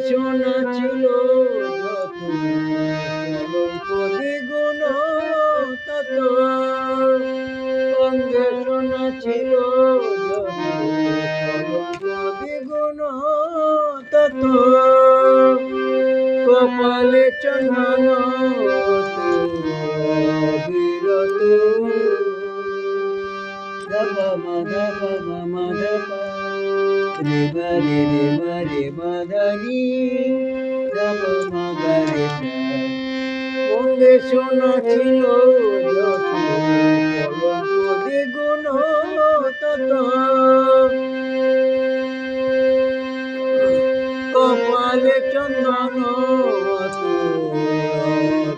সোনা ছিল যত কলঙ্ক দ্বিগুণ তত, অঙ্গে সোনা ছিল যত কলঙ্ক দ্বিগুণ তত, কপালে চন্দন বিরত। গবা মগা বাবা মগা পা রে বারে রে বারে মাদারি গবা মগা রে সা। অঙ্গে সোনা ছিল যত কলঙ্ক দ্বিগুণ তত, কপালে চন্দন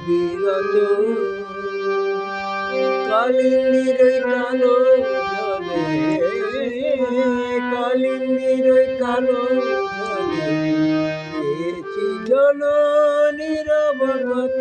বিরত। কালিন্দীর কালো জলে, কালিন্দীর কালো জলে পেয়েছি জল নীরবগত।